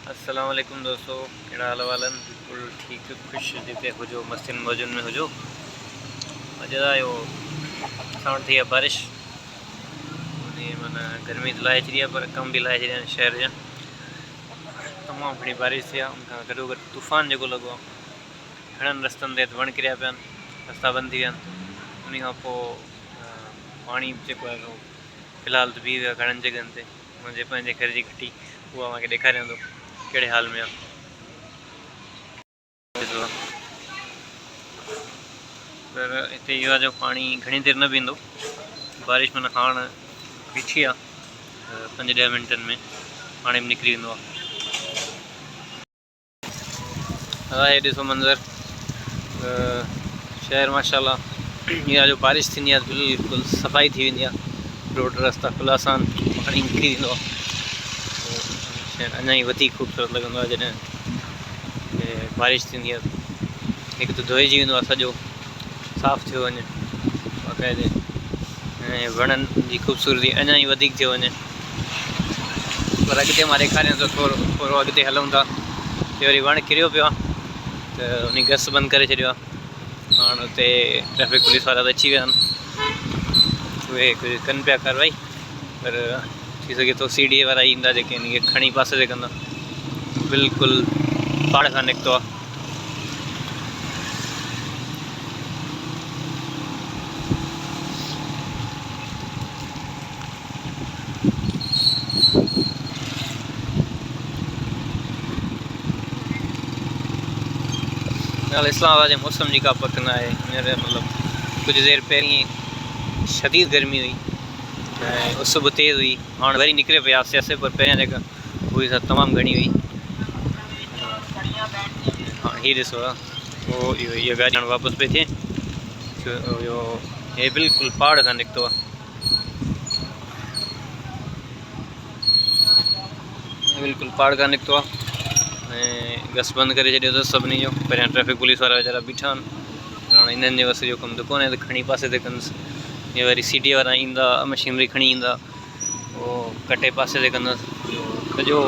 अस्सलाम वालेकुम दोस्तों, कहिड़ा हाल वालन? बिल्कुल ठीक खुश जिते हुजो, मस्तिन मौजन में हुजो। अॼु यो साउंड थी बारिश माना गर्मी तो लाए छॾी पर कम भी लाए छॾिया शहर जा। तमाम घणी बारिश थी उनखां गॾो गॾु तूफ़ान जो लगो आहे। घणनि रस्तनि ते वण किरिया पिया रस्ता बंद थी विया उन खां पानी जेको आहे फ़िलहाल तो बीह वियो घणनि जगहनि ते। मुंहिंजे पंहिंजे घर जी घटी उहा मूंखे ॾेखारियां थो कहिड़े हाल में आहे। पर हिते इहो आहे जो पाणी घणी देरि न बीहंदो। बारिश माना हाणे बीठी आहे 5-10 मिंटनि में पाणी बि निकिरी वेंदो आहे। ॾिसो मंज़र शहर माशाल्लाह इहा जो बारिश थींदी आहे बिल्कुलु सफ़ाई थी वेंदी आहे। रोड रस्ता खुला सान पाणी निकिरी वेंदो आहे। शहर अञा ई वधीक ख़ूबसूरत लॻंदो आहे जॾहिं बारिश थींदी आहे। हिकु त धोइजी वेंदो आहे सॼो साफ़ु थियो वञे बाक़ाइदे ऐं वणनि जी ख़ूबसूरती अञा ई वधीक थियो वञे। पर अॻिते मां ॾेखारियां थो थोरो अॻिते हलूं था ते वरी वणु किरियो पियो आहे त उन गस बंदि करे छॾियो आहे। हाणे हुते ट्रैफिक पुलिस वारा त अची विया आहिनि, उहे कुझु कनि पिया कार्रवाई। पर थी सघे थो सीढ़ी वारा ईंदा जेके हिन खे खणी पासे ते कंदा। बिल्कुलु पहाड़ खां निकितो आहे। इस्लामाबाद जे मौसम जी का पक न आहे। हींअर मतिलबु कुझु देरि पहिरीं शदीद गर्मी हुई ऐं उस बि तेज़ हुई। हाणे वरी निकिरे पई आसे पासे, पर पहिरियां जेका हुई सा तमामु घणी हुई। हाँ हीअ ॾिसो आहे पोइ इहा गाॾी हाणे वापसि पई थिए छो इहो हे बिल्कुलु पहाड़ खां निकितो आहे। बिल्कुलु पहाड़ खां निकितो आहे ऐं गस बंदि करे छॾियो अथसि सभिनी जो। पहिरियां ट्रैफिक पुलिस वारा वीचारा बीठा आहिनि। हाणे हिननि जे वस जो कमु त कोन्हे त खणी पासे ते कंदुसि। इहे वरी सीटी वारा ईंदा मशीनरी खणी ईंदा उहो कटे पासे ते कंदुसि। सॼो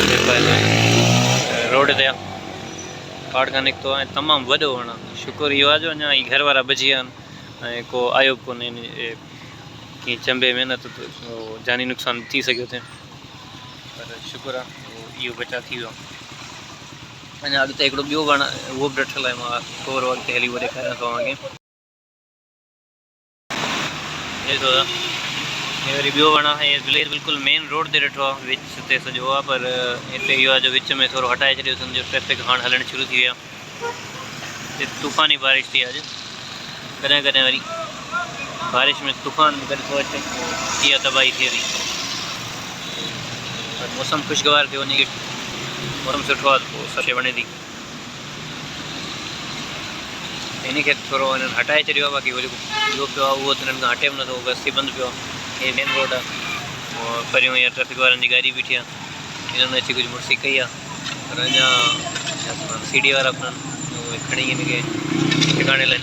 जेको आहे रोड ते आहे पहाड़ खां निकितो आहे ऐं तमामु वॾो वणु आहे। शुकुरु इहो आहे जो अञा ई घर वारा बची विया आहिनि ऐं को आयो बि कोन्हे कीअं चंबे में न त जानी नुक़सानु थी सघियो थिए। पर शुकुरु आहे इहो बचा थी वियो। अञा अॻिते हिकिड़ो ॿियो वणु उहो बि ॾिठल आहे। मां थोरो अॻिते हली उहो ॾेखारियां थो तव्हांखे। ॾिसो था हे वरी ॿियो वणु आहे। हे विलेज बिल्कुलु मेन रोड ते ॾिठो आहे, विच ते सॼो आहे। पर हिते इहो आहे जो विच में थोरो हटाए छॾियो सम्झो ट्रैफिक हाणे हलणु शुरू थी विया। हिते तूफ़ानी बारिश थी आहे अॼु। कॾहिं कॾहिं वरी बारिश में तूफ़ान बि गॾु थो अचे, इहा तबाही थिए थी। पर मौसम ख़ुशगवार थियो वञे, मौसम सुठो आहे त पोइ सभु शइ वणे थी। इन खे थोरो हिननि हटाए छॾियो आहे। बाक़ी वरी ॿियो पियो आहे उहो त हिननि खां हटे बि नथो, बस थी बंदि पियो आहे। हे मेन रोड आहे। परियों इहा ट्रैफिक वारनि जी गाॾी बीठी आहे, हिननि अची कुझु मुड़सी कई आहे। पर अञा सीढ़ी वारा बि उहे खणी हिन खे ठिकाणे लाइ